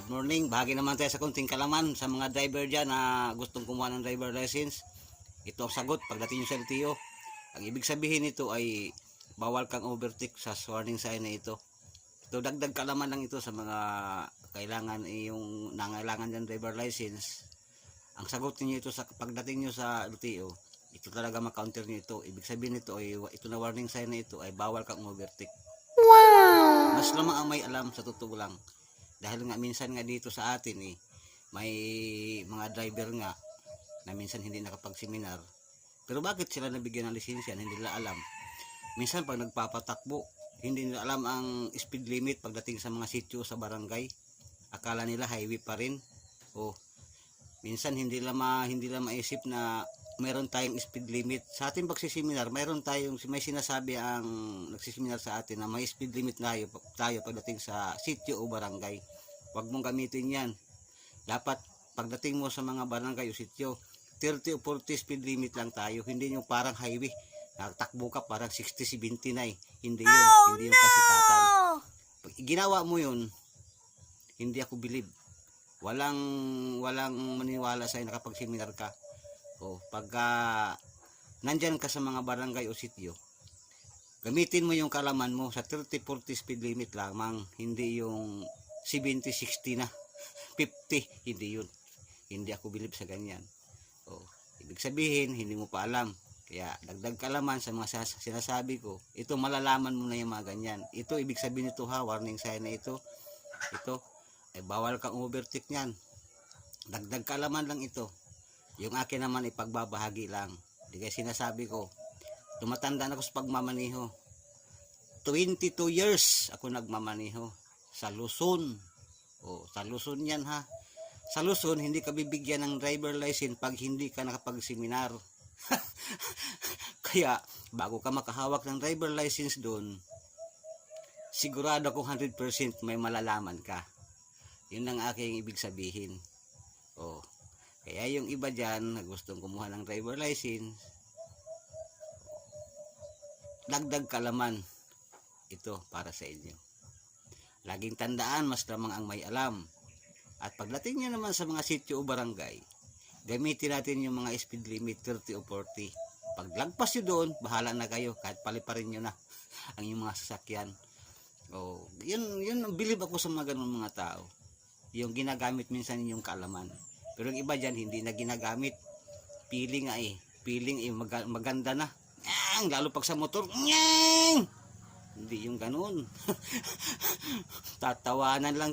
Good morning. Bahagi naman tayo sa kunting kalaman sa mga driver dyan na gustong kumuha ng driver license. Ito ang sagot pagdating nyo sa LTO. Ang ibig sabihin nito ay bawal kang overtake sa warning sign na ito. Ito dagdag kalaman lang ito sa mga kailangan yung nangailangan dyan driver license. Ang sagot niyo ito sa pagdating nyo sa LTO, ito talaga ma-counter nyo ito. Ibig sabihin nito ay ito na warning sign na ito ay bawal kang overtake. Wow! Mas lamang ang may alam sa totoo lang. Dahil nga minsan nga dito sa atin may mga driver nga na minsan hindi nakapag-seminar. Pero bakit sila nabigyan ng lisensya? Hindi nila alam. Minsan pag nagpapatakbo, hindi nila alam ang speed limit pagdating sa mga sitio sa barangay. Akala nila highway pa rin. O minsan hindi nila maisip na meron tayong speed limit. Sa ating pagsiseminar, may sinasabi ang nagsiseminar sa atin na may speed limit tayo pagdating sa sitio o barangay. Huwag mong gamitin yan. Dapat pagdating mo sa mga barangay o sitio, 30 o 40 speed limit lang tayo. Hindi yung parang highway. Nagtakbo ka parang 60-70 na eh. Hindi yun. Hindi yung kasikatan. Pag ginawa mo yun, hindi ako believe. Walang maniwala sa'yo na kapag seminar ka. O pagka nandyan ka sa mga barangay o sitio, gamitin mo yung kalaman mo sa 30-40 speed limit lamang, hindi yung 70-60 na 50, hindi yun. Hindi ako believe sa ganyan. O ibig sabihin hindi mo pa alam, kaya dagdag kalaman sa mga sinasabi ko. Ito malalaman mo na yung mga ganyan. Ito ibig sabihin nito warning sign na ito ay bawal kang overtake niyan. Dagdag kalaman lang ito. Yung akin naman ipagbabahagi lang. Di kaya sinasabi ko, tumatanda na ako sa pagmamaniho. 22 years ako nagmamaniho sa Luzon. O, sa Luzon yan ha. Sa Luzon, hindi ka bibigyan ng driver license pag hindi ka nakapag-seminar. Kaya, bago ka makahawak ng driver license doon, sigurado akong 100% may malalaman ka. Yun ang aking ibig sabihin. O, kaya yung iba dyan na gustong kumuha ng driver license, dagdag kalaman ito para sa inyo. Laging tandaan, mas lamang ang may alam. At pagdating nyo naman sa mga sitio o barangay, gamitin natin yung mga speed limit 30 o 40. Pag lagpas nyo doon, bahala na kayo, kahit paliparin nyo na ang yung mga sasakyan. O, yun believe ako sa mga ganun mga tao. Yung ginagamit minsan yung kaalaman. Pero yung iba dyan, hindi na ginagamit. Feeling maganda na. Lalo pag sa motor, hindi yung ganun. Tatawanan lang